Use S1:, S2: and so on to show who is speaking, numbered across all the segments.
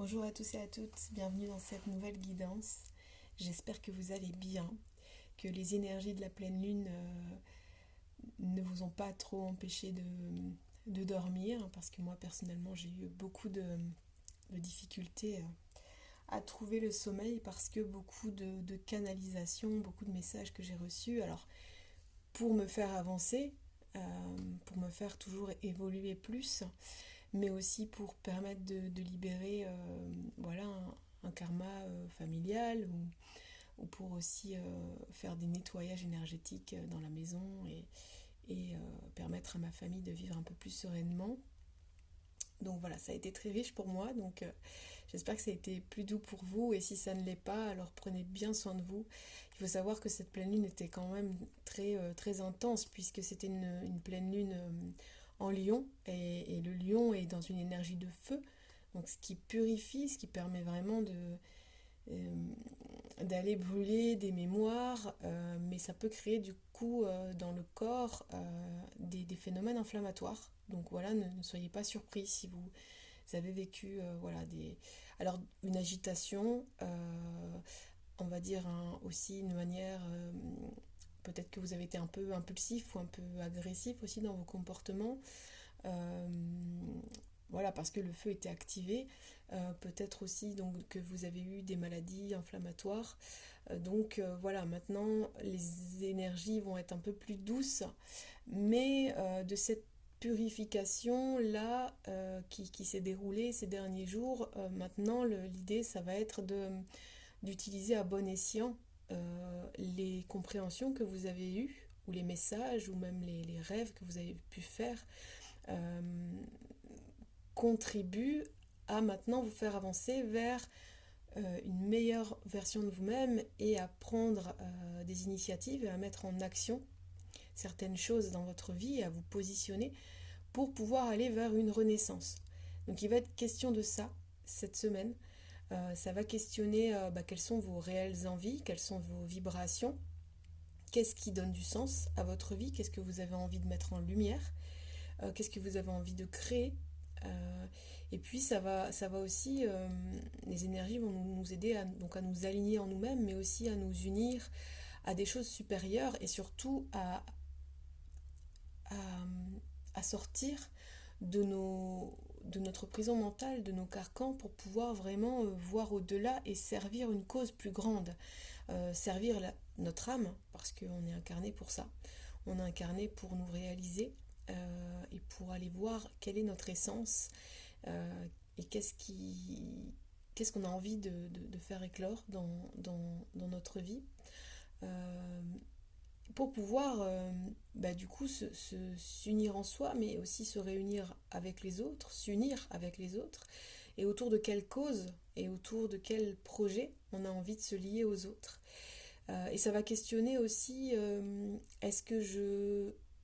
S1: Bonjour à tous et à toutes, bienvenue dans cette nouvelle guidance. J'espère que vous allez bien, que les énergies de la pleine lune ne vous ont pas trop empêché de dormir, parce que moi personnellement j'ai eu beaucoup de difficultés à trouver le sommeil parce que beaucoup de canalisation, beaucoup de messages que j'ai reçus. Alors pour me faire avancer, pour me faire toujours évoluer plus, mais aussi pour permettre de libérer voilà, un karma familial ou pour aussi faire des nettoyages énergétiques dans la maison et permettre à ma famille de vivre un peu plus sereinement. Donc voilà, ça a été très riche pour moi, donc j'espère que ça a été plus doux pour vous, et si ça ne l'est pas, alors prenez bien soin de vous. Il faut savoir que cette pleine lune était quand même très intense, puisque c'était une pleine lune en lion, et le lion est dans une énergie de feu, donc ce qui purifie, ce qui permet vraiment euh, d'aller brûler des mémoires, mais ça peut créer du coup dans le corps des phénomènes inflammatoires. Donc voilà, ne soyez pas surpris si vous avez vécu voilà, alors une agitation, on va dire aussi une manière, peut-être que vous avez été un peu impulsif ou un peu agressif aussi dans vos comportements. Euh, voilà, parce que le feu était activé. Peut-être aussi donc, que vous avez eu des maladies inflammatoires. Voilà, maintenant les énergies vont être un peu plus douces, mais de cette purification là qui s'est déroulée ces derniers jours, maintenant l'idée ça va être d'utiliser à bon escient les compréhensions que vous avez eues, ou les messages, ou même les rêves que vous avez pu faire, euh, contribuent à maintenant vous faire avancer vers une meilleure version de vous-même, et à prendre des initiatives et à mettre en action certaines choses dans votre vie et à vous positionner pour pouvoir aller vers une renaissance. Donc il va être question de ça cette semaine. Ça va questionner quelles sont vos réelles envies, quelles sont vos vibrations, qu'est-ce qui donne du sens à votre vie, qu'est-ce que vous avez envie de mettre en lumière, qu'est-ce que vous avez envie de créer. Et puis ça va aussi, les énergies vont nous aider donc à nous aligner en nous-mêmes, mais aussi à nous unir à des choses supérieures, et surtout à, à sortir de notre prison mentale, de nos carcans, pour pouvoir vraiment voir au-delà et servir une cause plus grande. Servir notre âme, parce qu'on est incarné pour ça. On est incarné pour nous réaliser, et pour aller voir quelle est notre essence, et qu'est-ce qu'on a envie de faire éclore dans notre vie. Euh, pour pouvoir du coup s'unir en soi, mais aussi se réunir avec les autres, s'unir avec les autres, et autour de quelle cause et autour de quel projet on a envie de se lier aux autres. Et ça va questionner aussi, est-ce que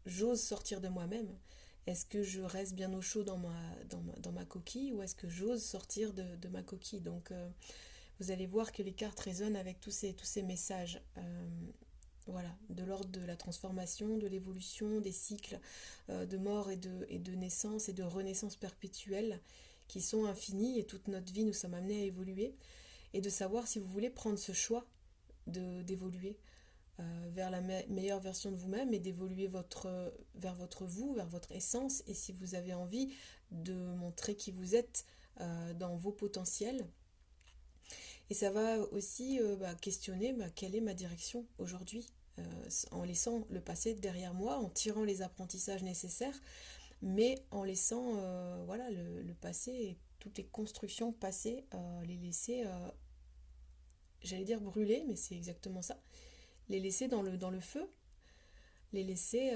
S1: j'ose sortir de moi-même? Est-ce que je reste bien au chaud dans ma coquille, ou est-ce que j'ose sortir de ma coquille? Donc vous allez voir que les cartes résonnent avec tous ces messages. Voilà, de l'ordre de la transformation, de l'évolution, des cycles de mort et de naissance et de renaissance perpétuelle, qui sont infinis, et toute notre vie nous sommes amenés à évoluer, et de savoir si vous voulez prendre ce choix d'évoluer vers la meilleure version de vous-même, et d'évoluer vers votre vous, vers votre essence, et si vous avez envie de montrer qui vous êtes dans vos potentiels. Et ça va aussi questionner quelle est ma direction aujourd'hui, en laissant le passé derrière moi, en tirant les apprentissages nécessaires, mais en laissant voilà, le passé et toutes les constructions passées, les laisser, j'allais dire brûler, mais c'est exactement ça, les laisser dans le feu, les laisser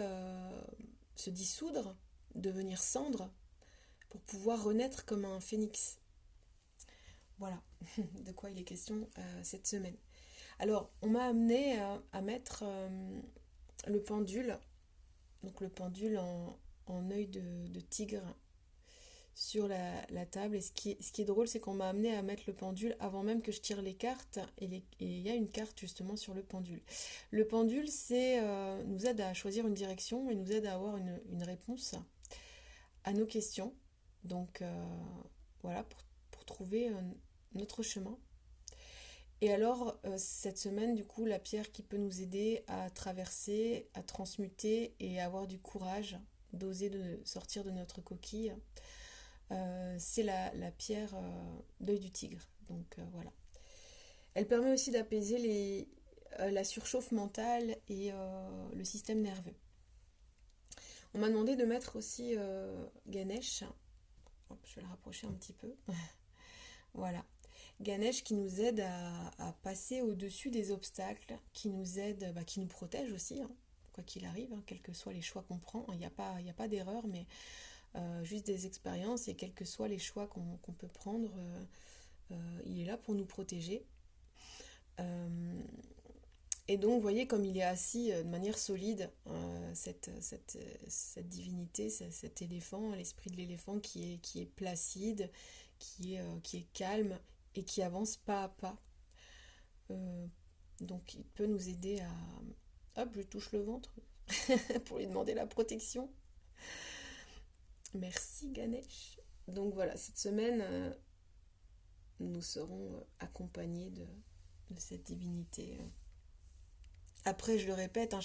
S1: se dissoudre, devenir cendre, pour pouvoir renaître comme un phénix. Voilà de quoi il est question cette semaine. Alors, on m'a amené à mettre le pendule, donc le pendule en œil de tigre, sur la table. Et ce qui est drôle, c'est qu'on m'a amené à mettre le pendule avant même que je tire les cartes. Et il y a une carte justement sur le pendule. Le pendule, nous aide à choisir une direction, et nous aide à avoir une réponse à nos questions. Donc voilà, pour trouver trouver notre chemin. Et alors, cette semaine, du coup, la pierre qui peut nous aider à traverser, à transmuter et à avoir du courage, d'oser de sortir de notre coquille, c'est la pierre d'œil du tigre. Donc voilà. Elle permet aussi d'apaiser la surchauffe mentale et le système nerveux. On m'a demandé de mettre aussi Ganesh. Hop, je vais le rapprocher un petit peu. Voilà. Ganesh qui nous aide à passer au-dessus des obstacles, qui nous aide, qui nous protège aussi, hein, quoi qu'il arrive, hein, quels que soient les choix qu'on prend. Il n'y a pas d'erreur, mais juste des expériences, et quels que soient les choix qu'on peut prendre, il est là pour nous protéger. Et donc, vous voyez comme il est assis de manière solide, cette divinité, cet éléphant, l'esprit de l'éléphant qui est placide, qui est calme et qui avance pas à pas. Donc, il peut nous aider à... Hop, je touche le ventre pour lui demander la protection. Merci Ganesh. Donc voilà, cette semaine, nous serons accompagnés de cette divinité. Après, je le répète, hein,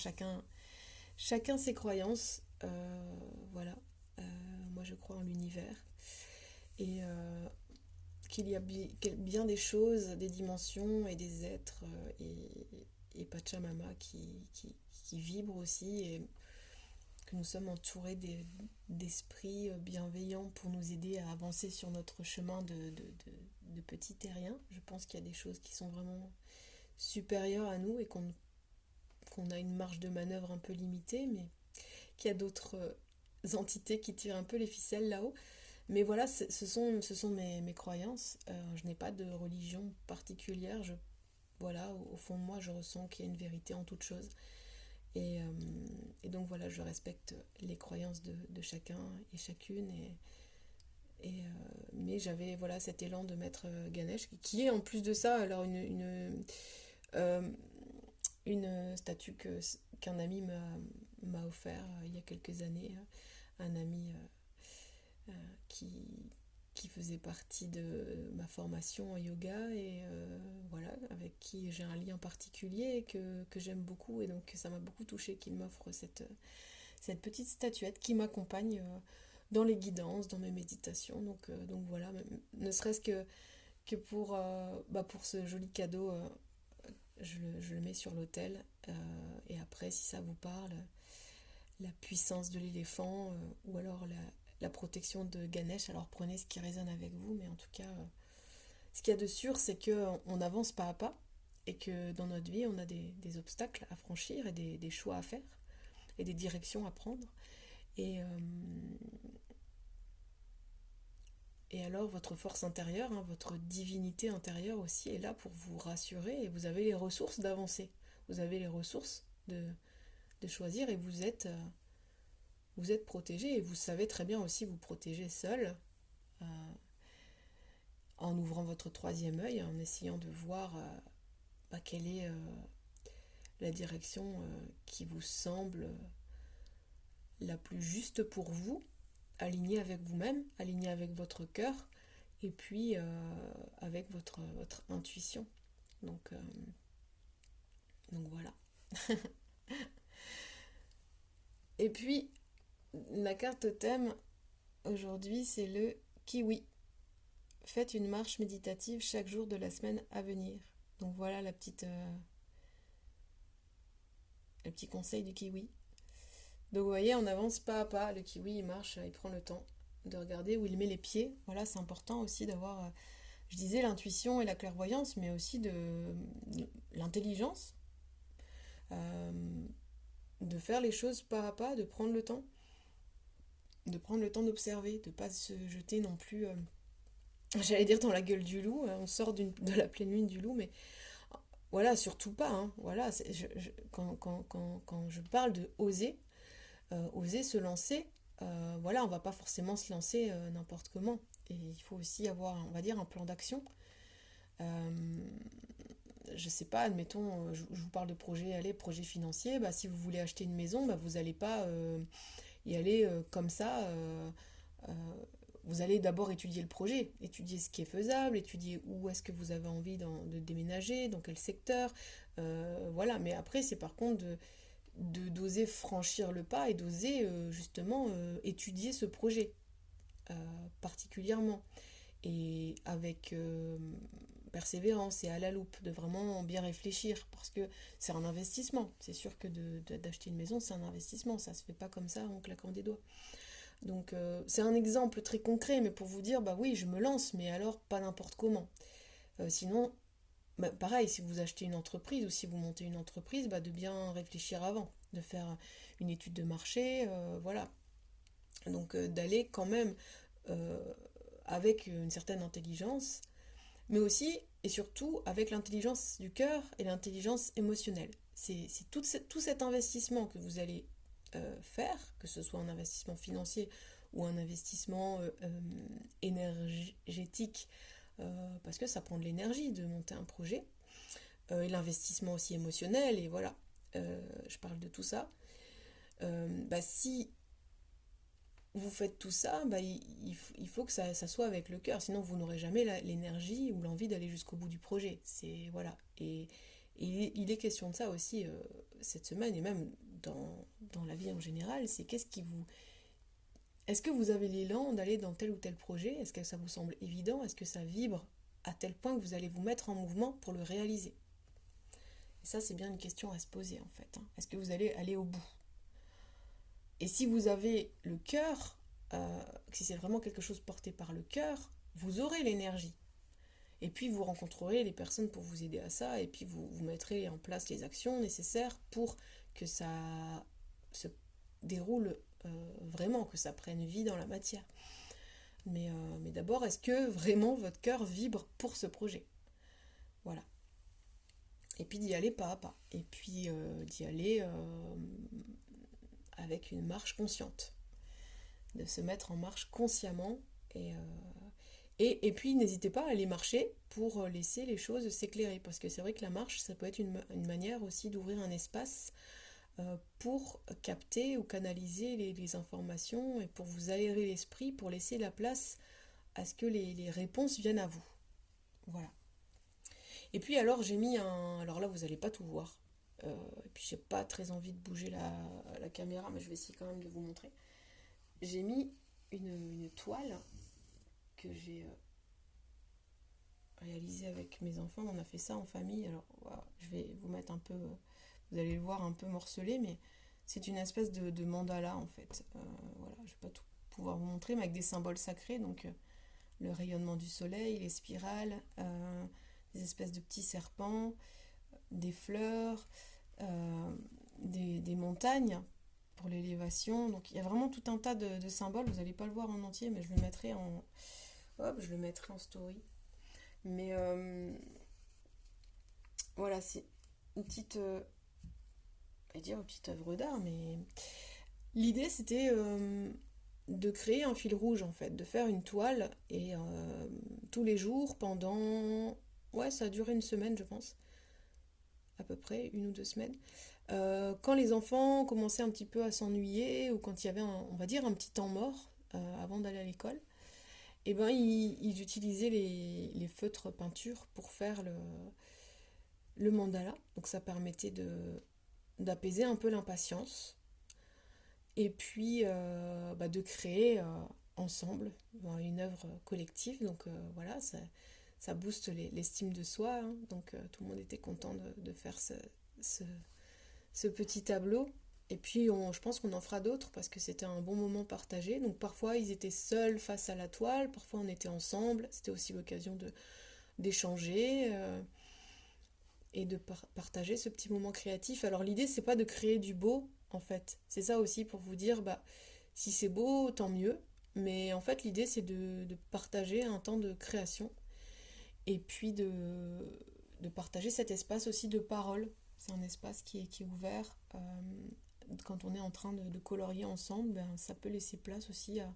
S1: chacun ses croyances. Voilà. Moi, je crois en l'univers. Et qu'il y a bien des choses, des dimensions et des êtres et Pachamama qui vibrent aussi, et que nous sommes entourés d'esprits bienveillants pour nous aider à avancer sur notre chemin de petits terriens. Je pense qu'il y a des choses qui sont vraiment supérieures à nous et qu'on a une marge de manœuvre un peu limitée, mais qu'il y a d'autres entités qui tirent un peu les ficelles là-haut. Mais voilà, ce sont mes croyances. Je n'ai pas de religion particulière. Voilà, au fond de moi, je ressens qu'il y a une vérité en toute chose. Et donc voilà, je respecte les croyances de chacun et chacune. Mais j'avais voilà, cet élan de mettre Ganesh, qui est en plus de ça alors une statue qu'un ami m'a offert il y a quelques années. Un ami qui faisait partie de ma formation en yoga et voilà, avec qui j'ai un lien particulier et que j'aime beaucoup, et donc ça m'a beaucoup touchée qu'il m'offre cette petite statuette qui m'accompagne dans les guidances, dans mes méditations. Donc voilà, ne serait-ce que pour ce joli cadeau, je le mets sur l'autel, et après, si ça vous parle, la puissance de l'éléphant, ou alors la protection de Ganesh, alors prenez ce qui résonne avec vous, mais en tout cas, ce qu'il y a de sûr, c'est qu'on avance pas à pas, et que dans notre vie, on a des obstacles à franchir, et des choix à faire, et des directions à prendre. Et alors, votre force intérieure, hein, votre divinité intérieure aussi est là pour vous rassurer, et vous avez les ressources d'avancer. Vous avez les ressources de choisir, et vous êtes protégé, et vous savez très bien aussi vous protéger seul, en ouvrant votre troisième œil, en essayant de voir quelle est la direction qui vous semble la plus juste pour vous, alignée avec vous-même, alignée avec votre cœur, et puis avec votre intuition. Donc voilà. Et puis, la carte thème aujourd'hui, c'est le kiwi. Faites une marche méditative chaque jour de la semaine à venir. Donc voilà le petit conseil du kiwi. Donc vous voyez, on avance pas à pas. Le kiwi, il marche, il prend le temps de regarder où il met les pieds. Voilà, c'est important aussi d'avoir, je disais, l'intuition et la clairvoyance, mais aussi de l'intelligence. De faire les choses pas à pas, de prendre le temps. De prendre le temps d'observer, de pas se jeter non plus, j'allais dire dans la gueule du loup, on sort de la pleine lune du loup, mais voilà, surtout pas, hein, voilà, quand je parle de oser, oser se lancer, voilà, on va pas forcément se lancer n'importe comment, et il faut aussi avoir, on va dire, un plan d'action. Je sais pas, admettons, je vous parle de projet financier, si vous voulez acheter une maison, vous n'allez pas y aller comme ça, vous allez d'abord étudier le projet, étudier ce qui est faisable, étudier où est-ce que vous avez envie de déménager, dans quel secteur, voilà. Mais après, c'est par contre d'oser franchir le pas et d'oser justement étudier ce projet euh, particulièrement et avec persévérance et à la loupe, de vraiment bien réfléchir parce que c'est un investissement. C'est sûr que d'acheter une maison, c'est un investissement, ça se fait pas comme ça en claquant des doigts. Donc c'est un exemple très concret, mais pour vous dire, bah oui, je me lance, mais alors pas n'importe comment. Sinon, bah, pareil, si vous achetez une entreprise ou si vous montez une entreprise, bah, de bien réfléchir avant, de faire une étude de marché, voilà. Donc d'aller quand même euh, avec une certaine intelligence, mais aussi et surtout avec l'intelligence du cœur et l'intelligence émotionnelle. C'est tout cet investissement que vous allez faire, que ce soit un investissement financier ou un investissement énergétique, parce que ça prend de l'énergie de monter un projet, et l'investissement aussi émotionnel, et voilà, je parle de tout ça. Bah, si vous faites tout ça, bah, il faut que ça soit avec le cœur, sinon vous n'aurez jamais l'énergie ou l'envie d'aller jusqu'au bout du projet. C'est voilà. Et il est question de ça aussi cette semaine et même dans la vie en général. C'est qu'est-ce qui vous, est-ce que vous avez l'élan d'aller dans tel ou tel projet? Est-ce que ça vous semble évident? Est-ce que ça vibre à tel point que vous allez vous mettre en mouvement pour le réaliser? Et ça, c'est bien une question à se poser en fait, hein. Est-ce que vous allez aller au bout? Et si vous avez le cœur, si c'est vraiment quelque chose porté par le cœur, vous aurez l'énergie. Et puis vous rencontrerez les personnes pour vous aider à ça, et puis vous mettrez en place les actions nécessaires pour que ça se déroule vraiment, que ça prenne vie dans la matière. Mais d'abord, est-ce que vraiment votre cœur vibre pour ce projet? Voilà. Et puis d'y aller pas à pas. Et puis d'y aller avec une marche consciente. De se mettre en marche consciemment et puis n'hésitez pas à aller marcher pour laisser les choses s'éclairer parce que c'est vrai que la marche ça peut être une manière aussi d'ouvrir un espace pour capter ou canaliser les informations et pour vous aérer l'esprit, pour laisser la place à ce que les réponses viennent à vous. Voilà. Et puis alors j'ai mis un... Alors là vous n'allez pas tout voir. Et puis j'ai pas très envie de bouger la caméra mais je vais essayer quand même de vous montrer. J'ai mis une toile que j'ai réalisée avec mes enfants. On a fait ça en famille. Alors, voilà, je vais vous mettre un peu, vous allez le voir un peu morcelé, mais c'est une espèce de mandala en fait. Voilà, je vais pas tout pouvoir vous montrer, mais avec des symboles sacrés. Donc, le rayonnement du soleil, les spirales, des espèces de petits serpents, des fleurs, des montagnes pour l'élévation. Donc il y a vraiment tout un tas de symboles. Vous n'allez pas le voir en entier, mais je le mettrai en, hop, je le mettrai en story. Mais voilà, c'est une petite, dire une petite œuvre d'art, mais l'idée c'était de créer un fil rouge en fait, de faire une toile et tous les jours pendant, ouais, ça a duré une semaine je pense, à peu près 1 ou 2 semaines. Quand les enfants commençaient un petit peu à s'ennuyer ou quand il y avait, on va dire, un petit temps mort avant d'aller à l'école, et ben ils utilisaient les feutres peinture pour faire le mandala. Donc ça permettait d'apaiser un peu l'impatience et puis bah, de créer ensemble une œuvre collective. Donc voilà, ça booste l'estime de soi, hein. Donc tout le monde était content de faire ce, ce petit tableau. Et puis je pense qu'on en fera d'autres parce que c'était un bon moment partagé. Donc parfois ils étaient seuls face à la toile, parfois on était ensemble. C'était aussi l'occasion d'échanger et de partager ce petit moment créatif. Alors l'idée c'est pas de créer du beau en fait. C'est ça aussi pour vous dire bah si c'est beau tant mieux. Mais en fait l'idée c'est de partager un temps de création et puis de partager cet espace aussi de parole. C'est un espace qui est ouvert. Quand on est en train de colorier ensemble, ben, ça peut laisser place aussi à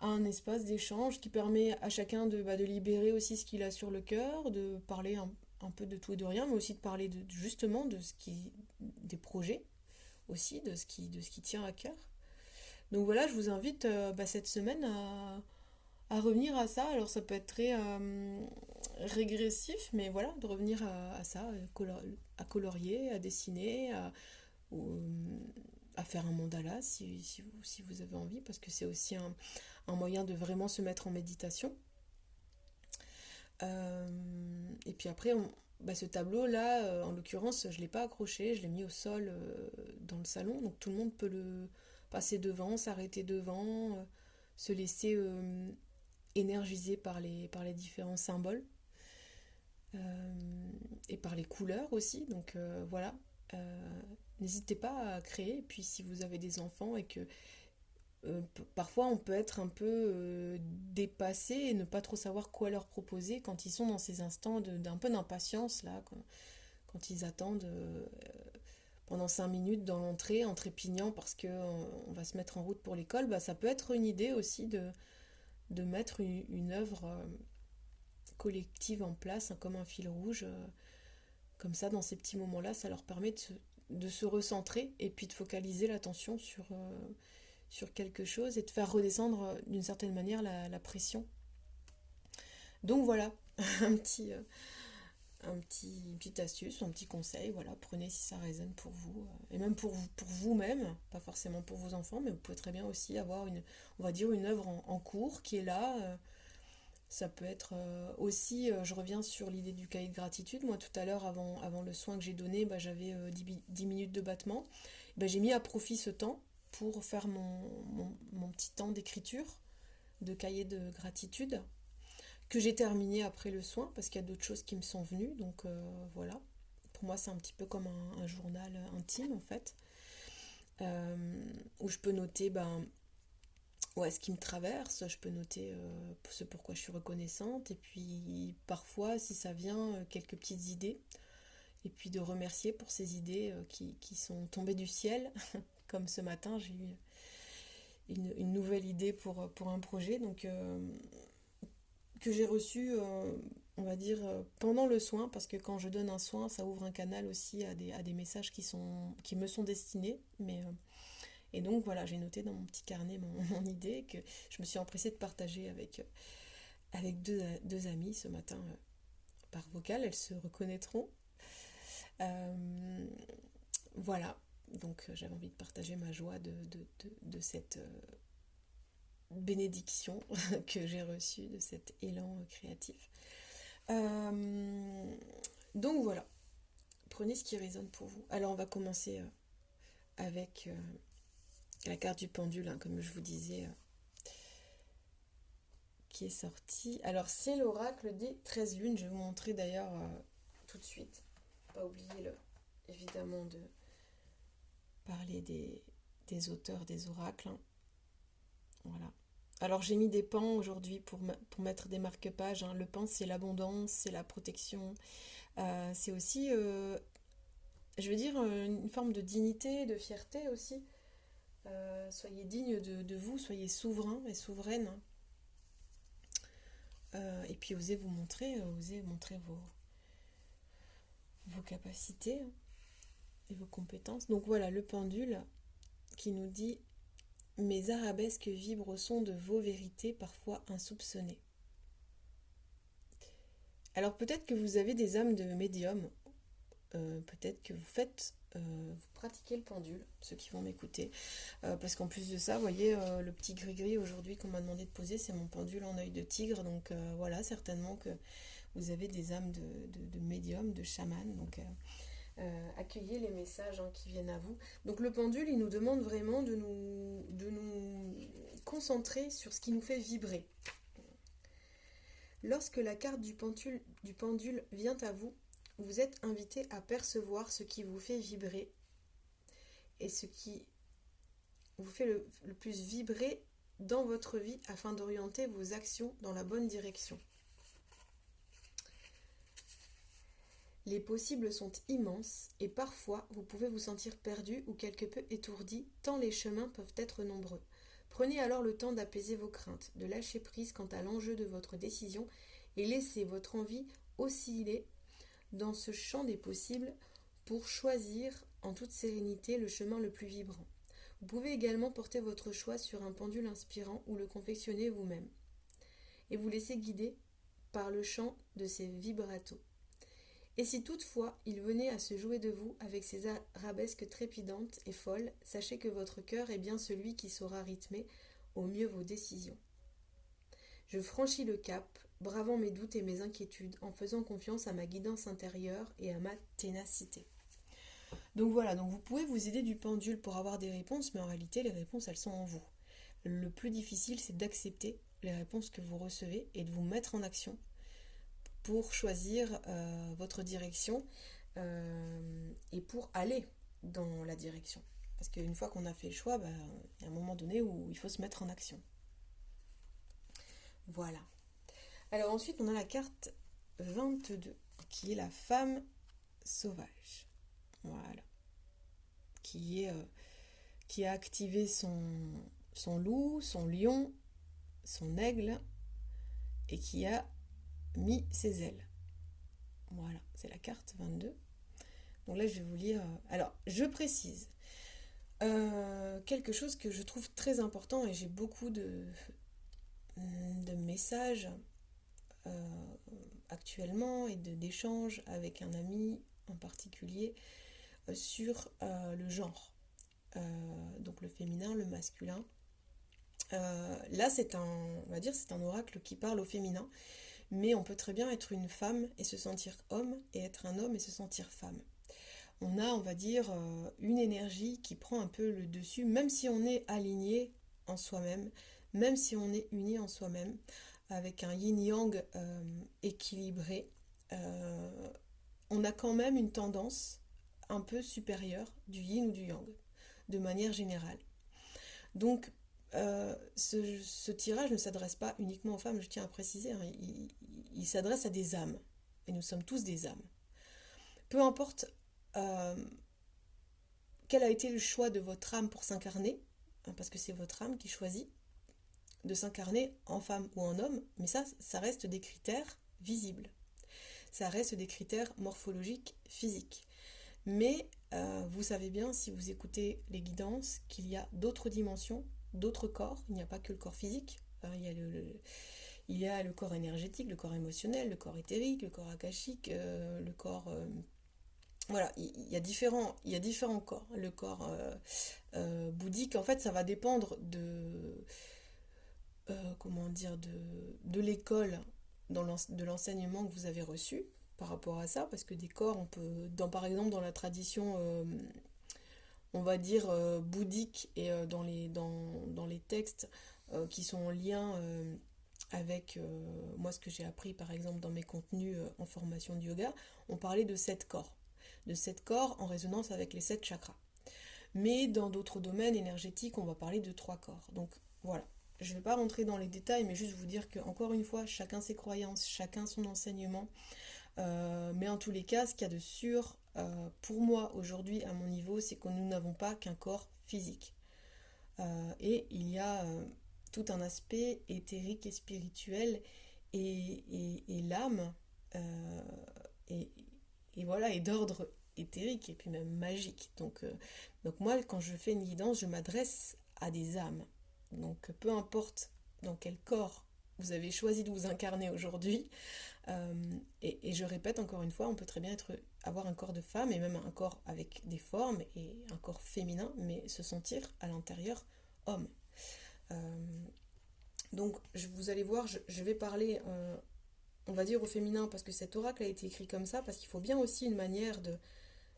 S1: un espace d'échange qui permet à chacun de libérer aussi ce qu'il a sur le cœur, de parler un peu de tout et de rien, mais aussi de parler justement des projets aussi, de ce qui tient à cœur. Donc voilà, je vous invite cette semaine à revenir à ça. Alors ça peut être très régressif, mais voilà, de revenir à ça, à colorier, à dessiner, ou, à faire un mandala si vous avez envie, parce que c'est aussi un moyen de vraiment se mettre en méditation. Et puis après, ce tableau-là, en l'occurrence, je ne l'ai pas accroché, je l'ai mis au sol dans le salon, donc tout le monde peut le passer devant, s'arrêter devant, se laisser énergiser par les différents symboles et par les couleurs aussi. Donc voilà, n'hésitez pas à créer. Et puis si vous avez des enfants et que parfois on peut être un peu dépassé et ne pas trop savoir quoi leur proposer quand ils sont dans ces instants d'un peu d'impatience là, quand ils attendent pendant 5 minutes dans l'entrée en trépignant parce qu'on va se mettre en route pour l'école, ça peut être une idée aussi de mettre une œuvre collective en place, hein, comme un fil rouge. Comme ça, dans ces petits moments-là, ça leur permet de se recentrer et puis de focaliser l'attention sur quelque chose et de faire redescendre d'une certaine manière la pression. Donc voilà, une petite astuce, un petit conseil, voilà, prenez si ça résonne pour vous, et même pour vous-même, pas forcément pour vos enfants, mais vous pouvez très bien aussi avoir on va dire une œuvre en cours qui est là. Ça peut être aussi, je reviens sur l'idée du cahier de gratitude. Moi, tout à l'heure, avant le soin que j'ai donné, j'avais 10 minutes de battement. J'ai mis à profit ce temps pour faire mon petit temps d'écriture, de cahier de gratitude, que j'ai terminé après le soin, parce qu'il y a d'autres choses qui me sont venues. Donc voilà, pour moi, c'est un petit peu comme un journal intime, en fait, où je peux noter ouais, ce qui me traverse, je peux noter ce pourquoi je suis reconnaissante, et puis parfois, si ça vient, quelques petites idées, et puis de remercier pour ces idées qui sont tombées du ciel, comme ce matin, j'ai eu une nouvelle idée pour un projet, donc que j'ai reçu, on va dire, pendant le soin, parce que quand je donne un soin, ça ouvre un canal aussi à des messages qui me sont destinés, et donc voilà, j'ai noté dans mon petit carnet mon idée que je me suis empressée de partager avec deux amies ce matin par vocal, elles se reconnaîtront. Euh, voilà, donc j'avais envie de partager ma joie de cette bénédiction que j'ai reçue, de cet élan créatif. Euh, donc voilà, prenez ce qui résonne pour vous. Alors on va commencer avec la carte du pendule, hein, comme je vous disais, qui est sortie. Alors c'est l'oracle des 13 lunes, je vais vous montrer d'ailleurs tout de suite. Pas oublier évidemment de parler des auteurs des oracles, hein. Voilà. Alors j'ai mis des pans aujourd'hui pour mettre des marque-pages, hein. Le pan c'est l'abondance, c'est la protection, c'est aussi, je veux dire, une forme de dignité, de fierté aussi. Soyez digne de vous, soyez souverain et souveraine. Et puis osez montrer vos capacités, hein, et vos compétences. Donc voilà, le pendule qui nous dit: mes arabesques vibrent au son de vos vérités parfois insoupçonnées. Alors peut-être que vous avez des âmes de médium, peut-être que vous pratiquez le pendule, ceux qui vont m'écouter, parce qu'en plus de ça, vous voyez, le petit gris-gris aujourd'hui qu'on m'a demandé de poser, c'est mon pendule en œil de tigre, donc voilà, certainement que vous avez des âmes de médium, de chaman, donc accueillez les messages, hein, qui viennent à vous. Donc le pendule, il nous demande vraiment de nous concentrer sur ce qui nous fait vibrer. Lorsque la carte du pendule vient à vous, vous êtes invité à percevoir ce qui vous fait vibrer et ce qui vous fait le plus vibrer dans votre vie afin d'orienter vos actions dans la bonne direction. Les possibles sont immenses et parfois vous pouvez vous sentir perdu ou quelque peu étourdi tant les chemins peuvent être nombreux. Prenez alors le temps d'apaiser vos craintes, de lâcher prise quant à l'enjeu de votre décision et laissez votre envie osciller dans ce champ des possibles pour choisir en toute sérénité le chemin le plus vibrant. Vous pouvez également porter votre choix sur un pendule inspirant ou le confectionner vous-même. et vous laisser guider par le chant de ses vibratos. Et si toutefois il venait à se jouer de vous avec ses arabesques trépidantes et folles, sachez que votre cœur est bien celui qui saura rythmer au mieux vos décisions. Je franchis le cap, bravant mes doutes et mes inquiétudes, en faisant confiance à ma guidance intérieure et à ma ténacité. Donc voilà, donc vous pouvez vous aider du pendule pour avoir des réponses, mais en réalité les réponses elles sont en vous. Le plus difficile c'est d'accepter les réponses que vous recevez et de vous mettre en action pour choisir votre direction et pour aller dans la direction. Parce qu'une fois qu'on a fait le choix, il y a un moment donné où il faut se mettre en action. Voilà. Alors ensuite, on a la carte 22, qui est la femme sauvage. Voilà. Qui a activé son loup, son lion, son aigle, et qui a mis ses ailes. Voilà, c'est la carte 22. Donc là, je vais vous lire... Alors, je précise quelque chose que je trouve très important, et j'ai beaucoup de messages actuellement et d'échanges avec un ami en particulier sur le genre. Donc le féminin, le masculin. Là, on va dire, c'est un oracle qui parle au féminin, mais on peut très bien être une femme et se sentir homme, et être un homme et se sentir femme. On a, on va dire, une énergie qui prend un peu le dessus, même si on est aligné en soi-même, même si on est uni en soi-même, avec un yin-yang équilibré, on a quand même une tendance un peu supérieure du yin ou du yang, de manière générale. Donc, ce tirage ne s'adresse pas uniquement aux femmes, je tiens à préciser, hein, il s'adresse à des âmes, et nous sommes tous des âmes. Peu importe quel a été le choix de votre âme pour s'incarner, hein, parce que c'est votre âme qui choisit de s'incarner en femme ou en homme, mais ça reste des critères visibles, ça reste des critères morphologiques, physiques. Mais vous savez bien, si vous écoutez les guidances, qu'il y a d'autres dimensions, d'autres corps. Il n'y a pas que le corps physique. Il y a le corps énergétique, le corps émotionnel, le corps éthérique, le corps akashique, le corps... voilà, il y a différents corps. Le corps bouddhique, en fait, ça va dépendre de... comment dire, de l'école, de l'enseignement que vous avez reçu par rapport à ça, parce que des corps, on peut, par exemple dans la tradition, on va dire bouddhique, et dans les textes qui sont en lien avec moi, ce que j'ai appris par exemple dans mes contenus en formation de yoga, on parlait de 7 corps, en résonance avec les 7 chakras. Mais dans d'autres domaines énergétiques, on va parler de 3 corps. Donc voilà. Je ne vais pas rentrer dans les détails, mais juste vous dire que, encore une fois, chacun ses croyances, chacun son enseignement. Mais en tous les cas, ce qu'il y a de sûr, pour moi, aujourd'hui, à mon niveau, c'est que nous n'avons pas qu'un corps physique. Et il y a tout un aspect éthérique et spirituel, et l'âme, et voilà, est d'ordre éthérique, et puis même magique. Donc moi, quand je fais une guidance, je m'adresse à des âmes. Donc peu importe dans quel corps vous avez choisi de vous incarner aujourd'hui, et je répète encore une fois, on peut très bien avoir un corps de femme, et même un corps avec des formes, et un corps féminin, mais se sentir à l'intérieur homme. Donc vous allez voir, je vais parler, on va dire au féminin, parce que cet oracle a été écrit comme ça, parce qu'il faut bien aussi une manière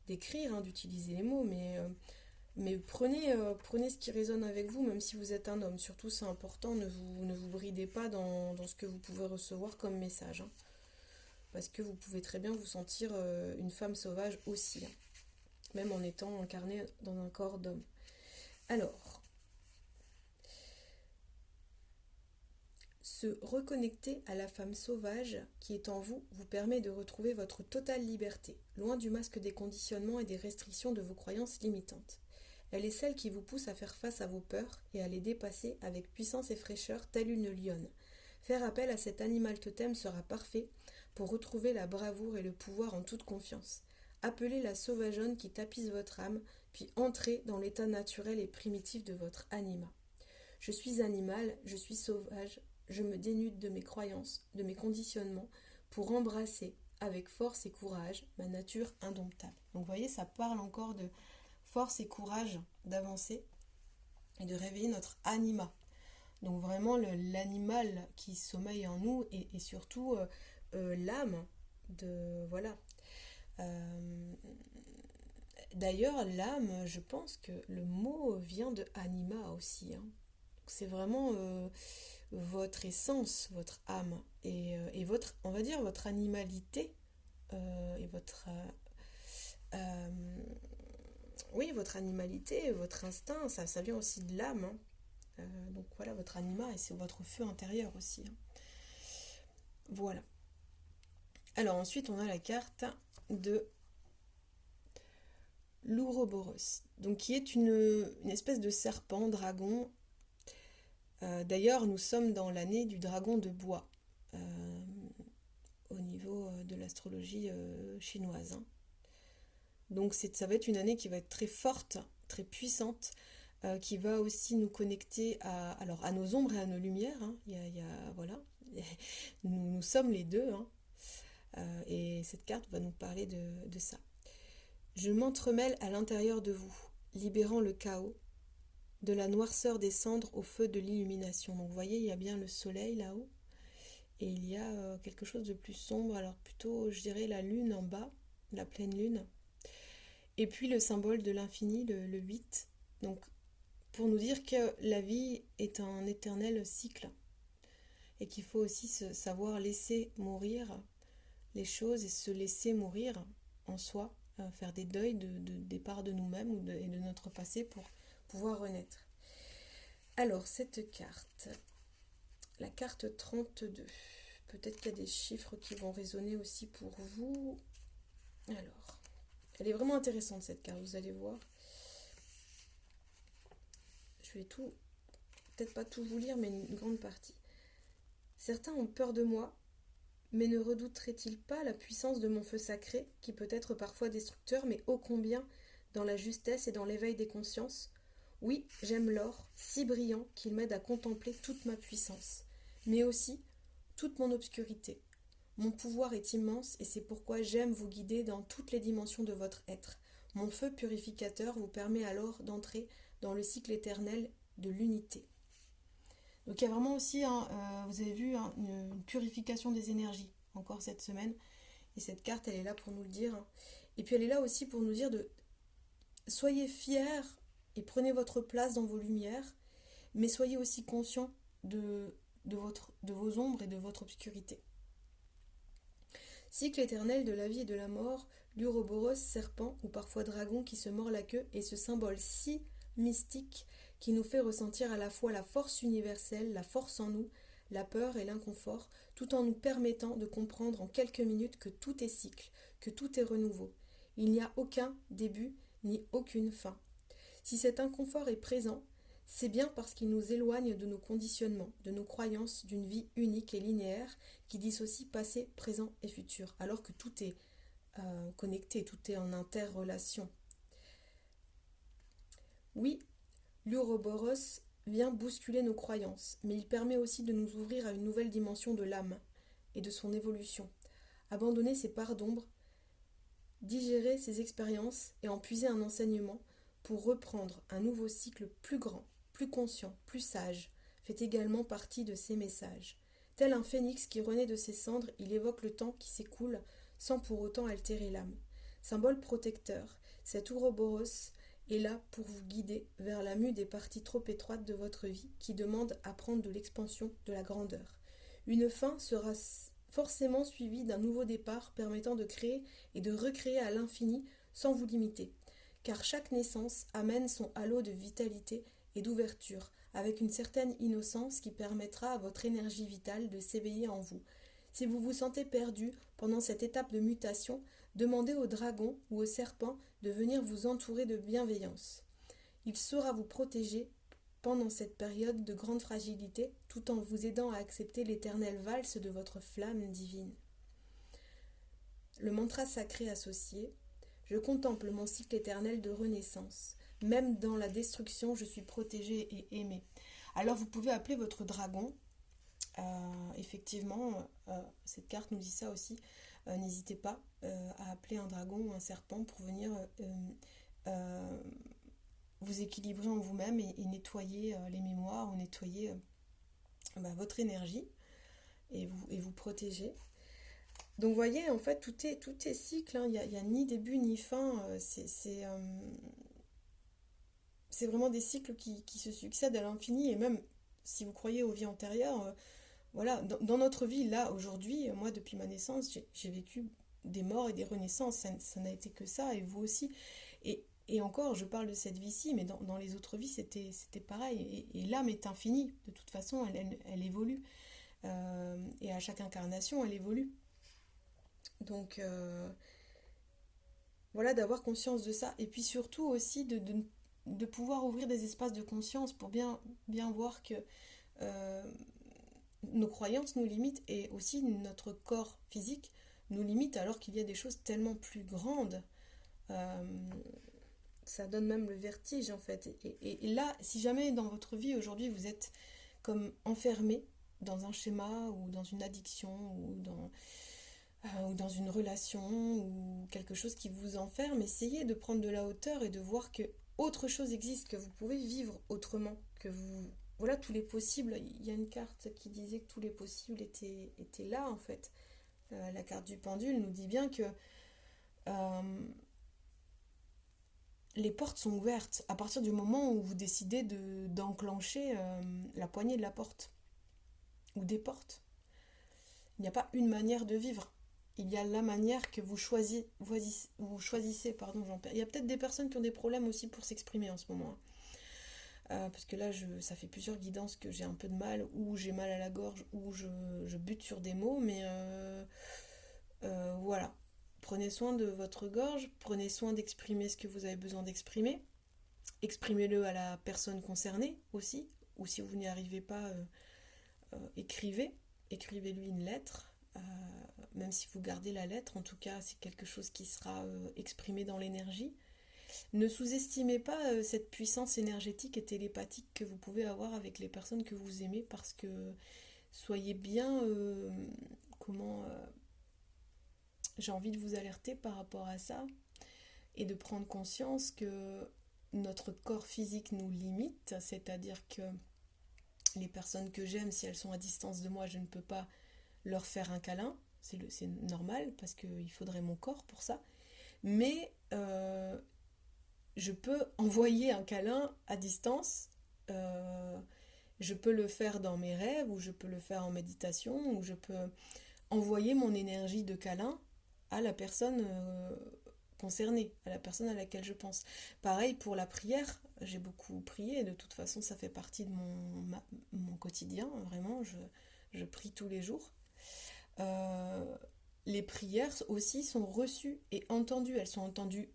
S1: d'écrire, hein, d'utiliser les mots, mais prenez ce qui résonne avec vous, même si vous êtes un homme. Surtout, c'est important, ne vous bridez pas dans ce que vous pouvez recevoir comme message, hein, parce que vous pouvez très bien vous sentir une femme sauvage aussi, hein, même en étant incarnée dans un corps d'homme. Alors, se reconnecter à la femme sauvage qui est en vous vous permet de retrouver votre totale liberté, loin du masque des conditionnements et des restrictions de vos croyances limitantes. Elle est celle qui vous pousse à faire face à vos peurs et à les dépasser avec puissance et fraîcheur, telle une lionne. Faire appel à cet animal totem sera parfait pour retrouver la bravoure et le pouvoir en toute confiance. Appelez la sauvageonne qui tapisse votre âme, puis entrez dans l'état naturel et primitif de votre anima. Je suis animal, je suis sauvage, je me dénude de mes croyances, de mes conditionnements, pour embrasser avec force et courage ma nature indomptable. Donc vous voyez, ça parle encore de force et courage d'avancer et de réveiller notre anima. Donc vraiment l'animal qui sommeille en nous et surtout l'âme de voilà. D'ailleurs, l'âme, je pense que le mot vient de anima aussi, hein. C'est vraiment votre essence, votre âme et votre, on va dire, votre animalité et votre oui, votre animalité, votre instinct, ça vient aussi de l'âme, hein. Donc voilà, votre anima et c'est votre feu intérieur aussi, hein. Voilà. Alors ensuite, on a la carte de l'Ouroboros, donc qui est une espèce de serpent, dragon. D'ailleurs, nous sommes dans l'année du dragon de bois, au niveau de l'astrologie chinoise, hein. Donc ça va être une année qui va être très forte, très puissante, qui va aussi nous connecter alors, à nos ombres et à nos lumières, hein. Voilà, nous sommes les deux, hein. Et cette carte va nous parler de ça. Je m'entremêle à l'intérieur de vous, libérant le chaos, de la noirceur des cendres au feu de l'illumination. Donc vous voyez, il y a bien le soleil là-haut, et il y a quelque chose de plus sombre, alors plutôt, je dirais, la lune en bas, la pleine lune. Et puis le symbole de l'infini, le 8. Donc pour nous dire que la vie est un éternel cycle et qu'il faut aussi savoir laisser mourir les choses et se laisser mourir en soi, faire des deuils des parts de nous-mêmes et de notre passé pour pouvoir renaître. Alors cette carte, la carte 32, peut-être qu'il y a des chiffres qui vont résonner aussi pour vous. Alors, elle est vraiment intéressante cette carte, vous allez voir. Je vais peut-être pas tout vous lire, mais une grande partie. Certains ont peur de moi, mais ne redouteraient-ils pas la puissance de mon feu sacré, qui peut être parfois destructeur, mais ô combien dans la justesse et dans l'éveil des consciences? Oui, j'aime l'or, si brillant qu'il m'aide à contempler toute ma puissance, mais aussi toute mon obscurité. Mon pouvoir est immense et c'est pourquoi j'aime vous guider dans toutes les dimensions de votre être. Mon feu purificateur vous permet alors d'entrer dans le cycle éternel de l'unité. Donc il y a vraiment aussi, vous avez vu, une purification des énergies, encore cette semaine. Et cette carte, elle est là pour nous le dire, hein. Et puis elle est là aussi pour nous dire de soyez fiers et prenez votre place dans vos lumières, mais soyez aussi conscients de vos ombres et de votre obscurité. Cycle éternel de la vie et de la mort, l'Ouroboros, serpent ou parfois dragon qui se mord la queue, est ce symbole si mystique qui nous fait ressentir à la fois la force universelle, la force en nous, la peur et l'inconfort, tout en nous permettant de comprendre en quelques minutes que tout est cycle, que tout est renouveau. Il n'y a aucun début ni aucune fin. Si cet inconfort est présent, c'est bien parce qu'il nous éloigne de nos conditionnements, de nos croyances d'une vie unique et linéaire qui dissocie passé, présent et futur, alors que tout est connecté, tout est en interrelation. Oui, l'Ouroboros vient bousculer nos croyances, mais il permet aussi de nous ouvrir à une nouvelle dimension de l'âme et de son évolution. Abandonner ses parts d'ombre, digérer ses expériences et en puiser un enseignement pour reprendre un nouveau cycle plus grand, plus conscient, plus sage, fait également partie de ces messages. Tel un phénix qui renaît de ses cendres, il évoque le temps qui s'écoule sans pour autant altérer l'âme. Symbole protecteur, cet Ouroboros est là pour vous guider vers la mue des parties trop étroites de votre vie qui demandent à prendre de l'expansion, de la grandeur. Une fin sera forcément suivie d'un nouveau départ permettant de créer et de recréer à l'infini sans vous limiter. Car chaque naissance amène son halo de vitalité et d'ouverture, avec une certaine innocence qui permettra à votre énergie vitale de s'éveiller en vous. Si vous vous sentez perdu pendant cette étape de mutation, demandez au dragon ou au serpent de venir vous entourer de bienveillance. Il saura vous protéger pendant cette période de grande fragilité, tout en vous aidant à accepter l'éternelle valse de votre flamme divine. Le mantra sacré associé: je contemple mon cycle éternel de renaissance. Même dans la destruction, je suis protégée et aimée. Alors vous pouvez appeler votre dragon effectivement, cette carte nous dit ça aussi. N'hésitez pas à appeler un dragon ou un serpent pour venir euh, vous équilibrer en vous-même et nettoyer les mémoires ou nettoyer votre énergie et vous protéger. Donc vous voyez, en fait, tout est cycle, hein. Il y a ni début ni fin. C'est vraiment des cycles qui se succèdent à l'infini. Et même si vous croyez aux vies antérieures, voilà, dans notre vie, là, aujourd'hui, moi, depuis ma naissance, j'ai vécu des morts et des renaissances. Ça n'a été que ça, et vous aussi. Et encore, je parle de cette vie-ci, mais dans les autres vies, c'était pareil. Et l'âme est infinie. De toute façon, elle évolue. Et à chaque incarnation, elle évolue. Donc, voilà, d'avoir conscience de ça. Et puis surtout aussi de pouvoir ouvrir des espaces de conscience pour bien voir que euh, nos croyances nous limitent et aussi notre corps physique nous limite alors qu'il y a des choses tellement plus grandes. Euh, Ça donne même le vertige en fait. Et là, si jamais dans votre vie aujourd'hui vous êtes comme enfermé dans un schéma ou dans une addiction ou dans une relation ou quelque chose qui vous enferme, essayez de prendre de la hauteur et de voir que autre chose existe, que vous pouvez vivre autrement, que vous... Voilà, tous les possibles. Il y a une carte qui disait que tous les possibles étaient là en fait. La carte du pendule nous dit bien que euh, les portes sont ouvertes à partir du moment où vous décidez d'enclencher la poignée de la porte ou des portes. Il n'y a pas une manière de vivre. Il y a la manière que vous choisissez, pardon, Jean-Pierre. Il y a peut-être des personnes qui ont des problèmes aussi pour s'exprimer en ce moment. Parce que là, ça fait plusieurs guidances que j'ai un peu de mal, ou j'ai mal à la gorge, ou je bute sur des mots, mais voilà. Prenez soin de votre gorge, prenez soin d'exprimer ce que vous avez besoin d'exprimer. Exprimez-le à la personne concernée aussi, ou si vous n'y arrivez pas, écrivez-lui une lettre, même si vous gardez la lettre, en tout cas c'est quelque chose qui sera exprimé dans l'énergie. Ne sous-estimez pas cette puissance énergétique et télépathique que vous pouvez avoir avec les personnes que vous aimez, parce que soyez bien, comment, j'ai envie de vous alerter par rapport à ça, et de prendre conscience que notre corps physique nous limite, c'est-à-dire que les personnes que j'aime, si elles sont à distance de moi, je ne peux pas leur faire un câlin, c'est normal, parce qu'il faudrait mon corps pour ça, mais je peux envoyer un câlin à distance, euh, je peux le faire dans mes rêves, ou je peux le faire en méditation, ou je peux envoyer mon énergie de câlin à la personne concernée, à la personne à laquelle je pense. Pareil pour la prière, j'ai beaucoup prié, de toute façon ça fait partie de mon quotidien, vraiment, je prie tous les jours. Euh, les prières aussi sont reçues et entendues, elles sont entendues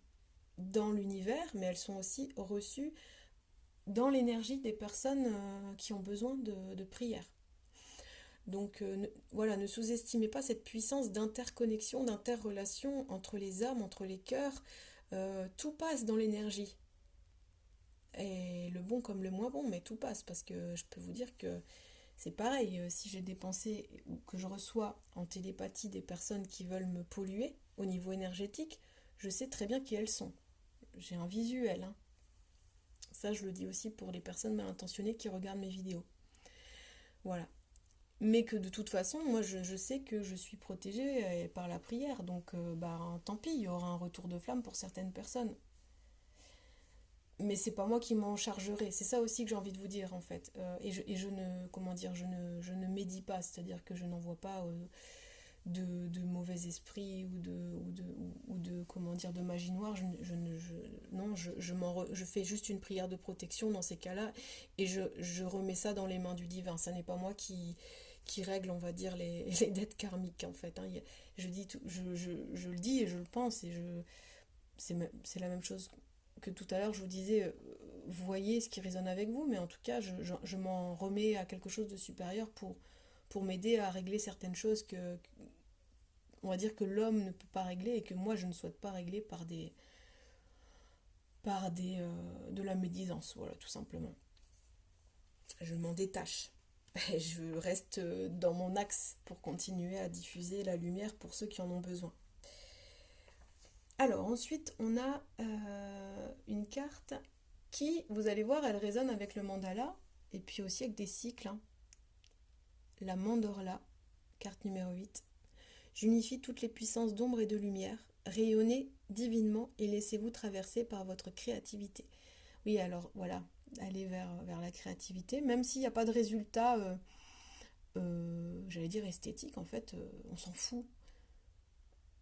S1: dans l'univers, mais elles sont aussi reçues dans l'énergie des personnes qui ont besoin de prière. Donc voilà, ne sous-estimez pas cette puissance d'interconnexion, d'interrelation entre les âmes, entre les cœurs. Tout passe dans l'énergie. Et le bon comme le moins bon, mais tout passe. Parce que je peux vous dire que c'est pareil. Si j'ai des pensées ou que je reçois en télépathie des personnes qui veulent me polluer au niveau énergétique, je sais très bien qui elles sont. J'ai un visuel, hein. Ça, je le dis aussi pour les personnes mal intentionnées qui regardent mes vidéos. Voilà. Mais que de toute façon, moi je sais que je suis protégée par la prière, donc tant pis, il y aura un retour de flamme pour certaines personnes. Mais c'est pas moi qui m'en chargerai, c'est ça aussi que j'ai envie de vous dire en fait. Et je ne, comment dire, je ne médis pas, c'est-à-dire que je n'envoie pas de mauvais esprits ou de comment dire, de magie noire. Non, je fais juste une prière de protection dans ces cas-là, et je remets ça dans les mains du divin. Ça n'est pas moi qui règle, on va dire, les dettes karmiques en fait, hein. Je dis tout, je le dis et je le pense, et c'est la même chose que tout à l'heure. Je vous disais, voyez ce qui résonne avec vous, mais en tout cas je m'en remets à quelque chose de supérieur pour m'aider à régler certaines choses on va dire, que l'homme ne peut pas régler, et que moi je ne souhaite pas régler de la médisance, voilà, tout simplement. Je m'en détache. je reste dans mon axe pour continuer à diffuser la lumière pour ceux qui en ont besoin. Alors ensuite, on a une carte qui, vous allez voir, elle résonne avec le mandala et puis aussi avec des cycles, hein. La mandorla, carte numéro 8. J'unifie toutes les puissances d'ombre et de lumière. Rayonnez divinement et laissez-vous traverser par votre créativité. Oui, alors voilà, aller vers la créativité, même s'il n'y a pas de résultat, j'allais dire esthétique, en fait, on s'en fout.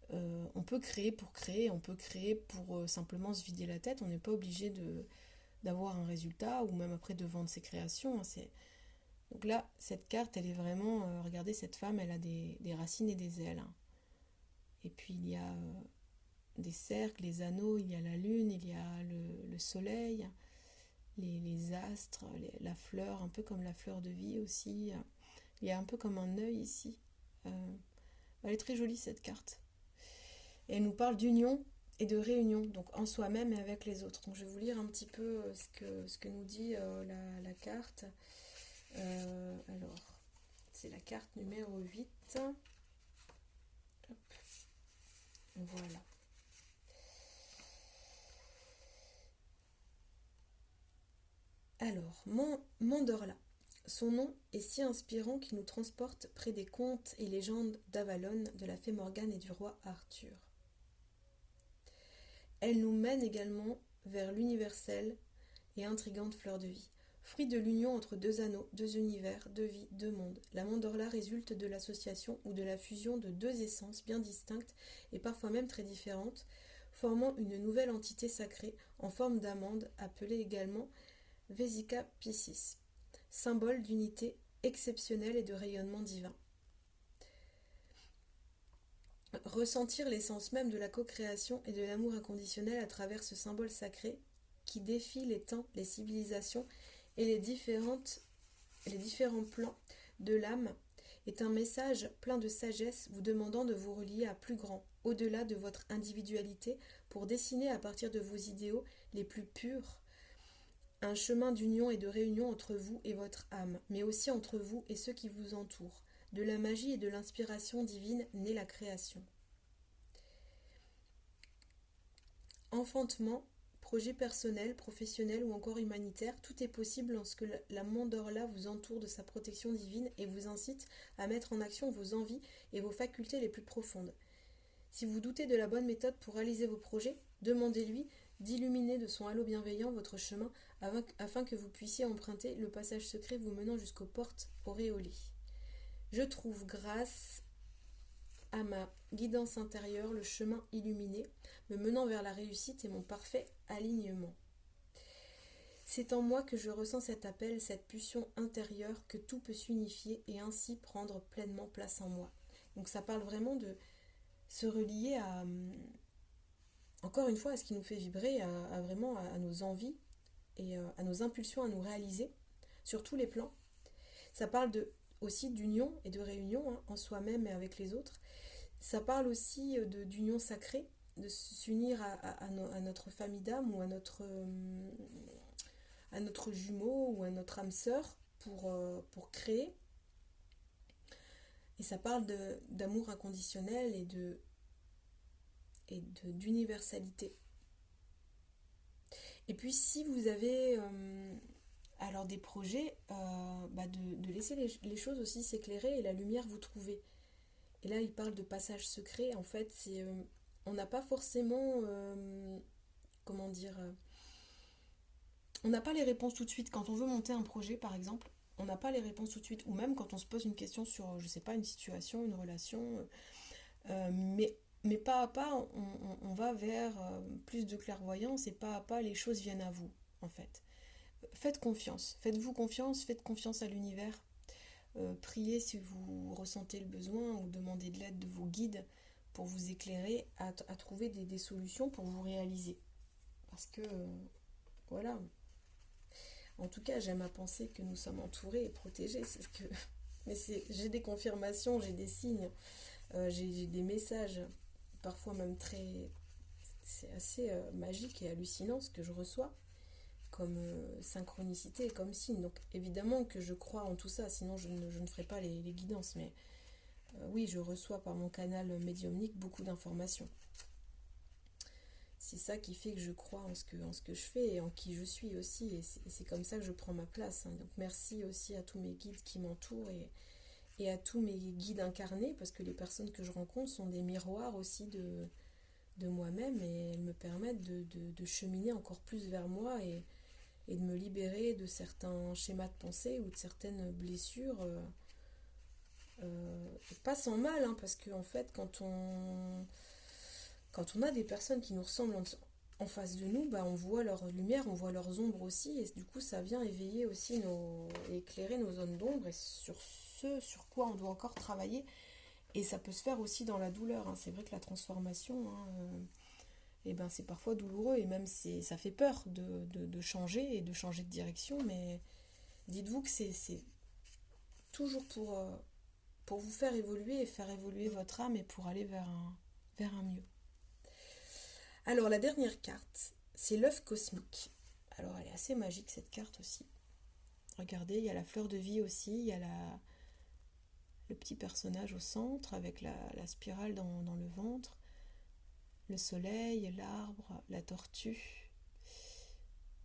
S1: On peut créer, on peut créer pour simplement se vider la tête, on n'est pas obligé d'avoir un résultat ou même après de vendre ses créations, hein. Donc là, cette carte, elle est vraiment, regardez, cette femme, elle a des racines et des ailes, hein. Et puis il y a des cercles, les anneaux, il y a la lune, il y a le soleil, les astres, la fleur, un peu comme la fleur de vie aussi. Il y a un peu comme un œil ici. Elle est très jolie cette carte. Et elle nous parle d'union et de réunion, donc en soi-même et avec les autres. Donc je vais vous lire un petit peu ce que nous dit la carte. Alors, c'est la carte numéro 8. Hop. Voilà. Alors, Mandorla. Son nom est si inspirant qu'il nous transporte près des contes et légendes d'Avalon, de la fée Morgane et du roi Arthur. Elle nous mène également vers l'universelle et intrigante fleur de vie. Fruit de l'union entre deux anneaux, deux univers, deux vies, deux mondes, la mandorla résulte de l'association ou de la fusion de deux essences bien distinctes et parfois même très différentes, formant une nouvelle entité sacrée en forme d'amande, appelée également Vesica Piscis, symbole d'unité exceptionnelle et de rayonnement divin. Ressentir l'essence même de la co-création et de l'amour inconditionnel à travers ce symbole sacré qui défie les temps, les civilisations et les différents plans de l'âme est un message plein de sagesse vous demandant de vous relier à plus grand, au-delà de votre individualité, pour dessiner à partir de vos idéaux les plus purs un chemin d'union et de réunion entre vous et votre âme, mais aussi entre vous et ceux qui vous entourent. De la magie et de l'inspiration divine naît la création. Enfantement, projet personnel, professionnel ou encore humanitaire, tout est possible lorsque la mandorla vous entoure de sa protection divine et vous incite à mettre en action vos envies et vos facultés les plus profondes. Si vous doutez de la bonne méthode pour réaliser vos projets, demandez-lui d'illuminer de son halo bienveillant votre chemin afin que vous puissiez emprunter le passage secret vous menant jusqu'aux portes auréolées. Je trouve grâce à ma guidance intérieure le chemin illuminé, me menant vers la réussite et mon parfait alignement. C'est en moi que je ressens cet appel, cette pulsion intérieure que tout peut s'unifier et ainsi prendre pleinement place en moi. Donc ça parle vraiment de se relier à, encore une fois, à ce qui nous fait vibrer, vraiment à nos envies et à nos impulsions à nous réaliser sur tous les plans. Ça parle aussi d'union et de réunion, hein, en soi-même et avec les autres. Ça parle aussi d'union sacrée, de s'unir à notre famille d'âme ou à notre jumeau ou à notre âme sœur pour créer. Et ça parle d'amour inconditionnel et d'universalité. Et puis si vous avez alors des projets, de laisser les choses aussi s'éclairer et la lumière vous trouver. Et là il parle de passage secret, en fait c'est on n'a pas forcément comment dire on n'a pas les réponses tout de suite quand on veut monter un projet par exemple. On n'a pas les réponses tout de suite, ou même quand on se pose une question sur, je sais pas, une situation, une relation, mais pas à pas, on va vers plus de clairvoyance et pas à pas, les choses viennent à vous, en fait. Faites confiance, faites-vous confiance, faites confiance à l'univers. Priez si vous ressentez le besoin ou demandez de l'aide de vos guides pour vous éclairer à trouver des solutions pour vous réaliser. Parce que, voilà. En tout cas, j'aime à penser que nous sommes entourés et protégés. Mais j'ai des confirmations, j'ai des signes, j'ai des messages, parfois même très... C'est assez magique et hallucinant ce que je reçois comme synchronicité et comme signe. Donc évidemment que je crois en tout ça, sinon je ne ferai pas les guidances. Mais oui, je reçois par mon canal médiumnique beaucoup d'informations. C'est ça qui fait que je crois en ce que je fais et en qui je suis aussi. Et c'est comme ça que je prends ma place. Hein. Donc merci aussi à tous mes guides qui m'entourent et à tous mes guides incarnés, parce que les personnes que je rencontre sont des miroirs aussi de moi-même et elles me permettent de cheminer encore plus vers moi et de me libérer de certains schémas de pensée ou de certaines blessures. Pas sans mal, hein, parce qu'en fait, quand on a des personnes qui nous ressemblent en face de nous, bah, on voit leur lumière, on voit leurs ombres aussi, et du coup, ça vient éveiller aussi éclairer nos zones d'ombre et sur ce sur quoi on doit encore travailler. Et ça peut se faire aussi dans la douleur. Hein. C'est vrai que la transformation, hein, eh ben, c'est parfois douloureux et même ça fait peur de changer et de changer de direction, mais dites-vous que c'est toujours pour vous faire évoluer et faire évoluer votre âme et pour aller vers un mieux. Alors la dernière carte, c'est l'œuf cosmique. Alors elle est assez magique cette carte aussi. Regardez, il y a la fleur de vie aussi, il y a le petit personnage au centre avec la spirale dans le ventre, le soleil, l'arbre, la tortue,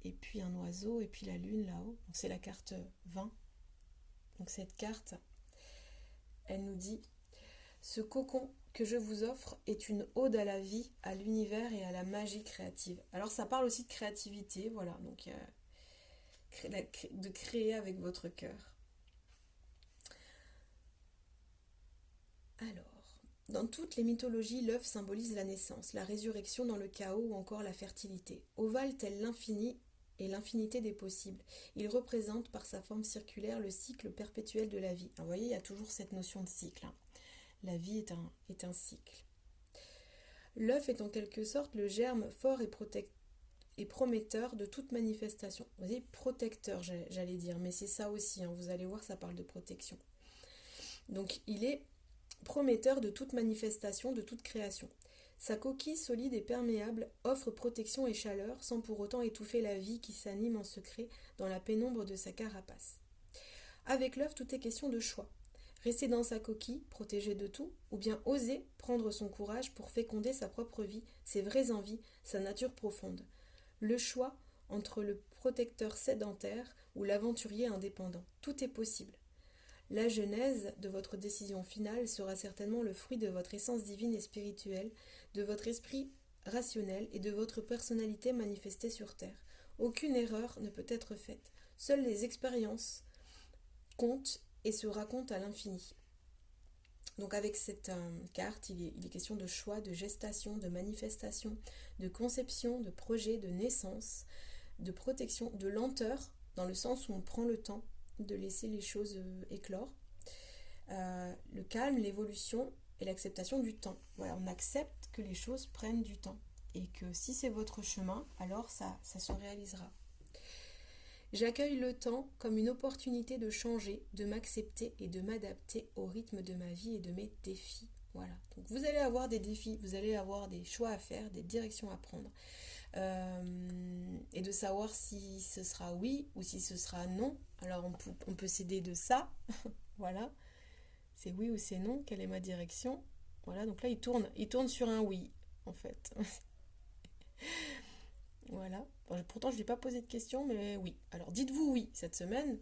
S1: et puis un oiseau, et puis la lune là-haut. Donc c'est la carte 20. Donc cette carte, elle nous dit: ce cocon que je vous offre est une ode à la vie, à l'univers et à la magie créative. Alors ça parle aussi de créativité, voilà, donc de créer avec votre cœur. Alors, dans toutes les mythologies, l'œuf symbolise la naissance, la résurrection dans le chaos ou encore la fertilité. Ovale tel l'infini et l'infinité des possibles, il représente par sa forme circulaire le cycle perpétuel de la vie. Alors, vous voyez, il y a toujours cette notion de cycle. Hein. La vie est un cycle. L'œuf est en quelque sorte le germe fort et prometteur de toute manifestation. Vous voyez, protecteur, j'allais dire, mais c'est ça aussi, hein, vous allez voir, ça parle de protection. Donc il est prometteur de toute manifestation, de toute création. Sa coquille solide et perméable offre protection et chaleur sans pour autant étouffer la vie qui s'anime en secret dans la pénombre de sa carapace. Avec l'œuf, tout est question de choix. Rester dans sa coquille, protégé de tout, ou bien oser prendre son courage pour féconder sa propre vie, ses vraies envies, sa nature profonde. Le choix entre le protecteur sédentaire ou l'aventurier indépendant. Tout est possible. La genèse de votre décision finale sera certainement le fruit de votre essence divine et spirituelle, de votre esprit rationnel et de votre personnalité manifestée sur Terre. Aucune erreur ne peut être faite. Seules les expériences comptent et se racontent à l'infini. Donc avec cette carte, il est question de choix, de gestation, de manifestation, de conception, de projet, de naissance, de protection, de lenteur, dans le sens où on prend le temps de laisser les choses éclore. Le calme, l'évolution et l'acceptation du temps. Voilà, on accepte que les choses prennent du temps et que si c'est votre chemin, alors ça se réalisera. J'accueille le temps comme une opportunité de changer, de m'accepter et de m'adapter au rythme de ma vie et de mes défis. Voilà. Donc vous allez avoir des défis, vous allez avoir des choix à faire, des directions à prendre. Et de savoir si ce sera oui ou si ce sera non. Alors on peut s'aider de ça. Voilà. C'est oui ou c'est non. Quelle est ma direction? Voilà. Donc là, il tourne sur un oui, en fait. Voilà. Pourtant, je ne lui ai pas posé de questions, mais oui. Alors, dites-vous oui cette semaine.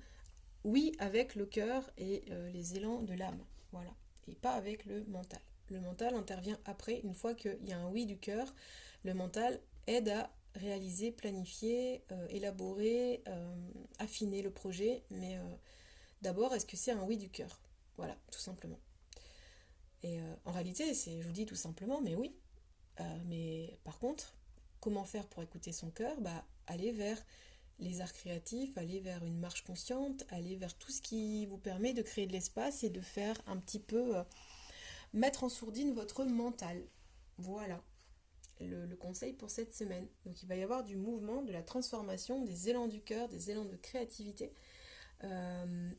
S1: Oui avec le cœur et les élans de l'âme. Voilà. Et pas avec le mental. Le mental intervient après, une fois qu'il y a un oui du cœur. Le mental aide à réaliser, planifier, élaborer, affiner le projet. Mais d'abord, est-ce que c'est un oui du cœur? Voilà, tout simplement. Et en réalité, je vous dis tout simplement, mais oui. Mais par contre, comment faire pour écouter son cœur? Aller vers les arts créatifs, aller vers une marche consciente, aller vers tout ce qui vous permet de créer de l'espace et de faire un petit peu mettre en sourdine votre mental. Voilà le conseil pour cette semaine. Donc il va y avoir du mouvement, de la transformation, des élans du cœur, des élans de créativité.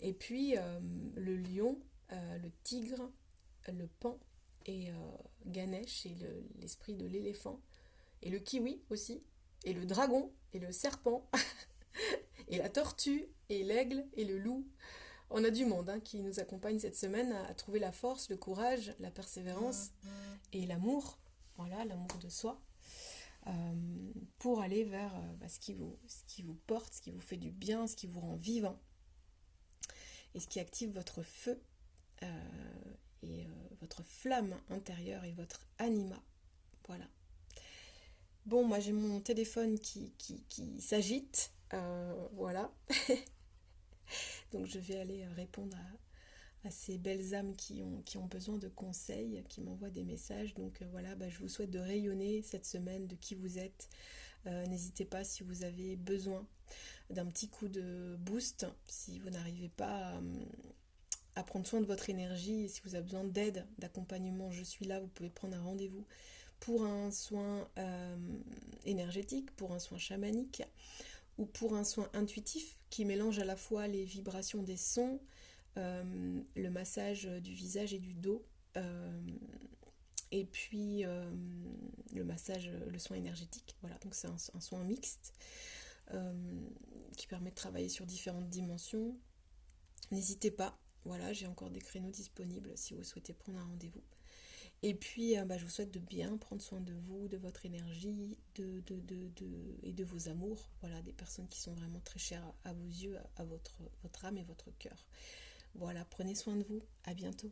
S1: Et puis le lion, le tigre, le pan et Ganesh et l'esprit de l'éléphant. Et le kiwi aussi, et le dragon, et le serpent. Et la tortue, et l'aigle, et le loup. On a du monde hein, qui nous accompagne cette semaine à trouver la force, le courage, la persévérance et l'amour. Voilà, l'amour de soi. euh, pour aller vers ce qui vous porte, ce qui vous fait du bien, ce qui vous rend vivant et ce qui active votre feu et votre flamme intérieure et votre anima. Voilà. Bon, moi j'ai mon téléphone qui s'agite. Voilà. Donc je vais aller répondre à ces belles âmes qui ont besoin de conseils, qui m'envoient des messages. Donc voilà, je vous souhaite de rayonner cette semaine de qui vous êtes. N'hésitez pas si vous avez besoin d'un petit coup de boost, si vous n'arrivez pas à prendre soin de votre énergie, et si vous avez besoin d'aide, d'accompagnement, je suis là, vous pouvez prendre un rendez-vous pour un soin énergétique, pour un soin chamanique ou pour un soin intuitif qui mélange à la fois les vibrations des sons, le massage du visage et du dos, et puis le massage, le soin énergétique. Voilà, donc c'est un soin mixte euh, qui permet de travailler sur différentes dimensions. N'hésitez pas, voilà, j'ai encore des créneaux disponibles si vous souhaitez prendre un rendez-vous. Et puis, je vous souhaite de bien prendre soin de vous, de votre énergie, et de vos amours. Voilà, des personnes qui sont vraiment très chères à vos yeux, à votre âme et votre cœur. Voilà, prenez soin de vous. À bientôt.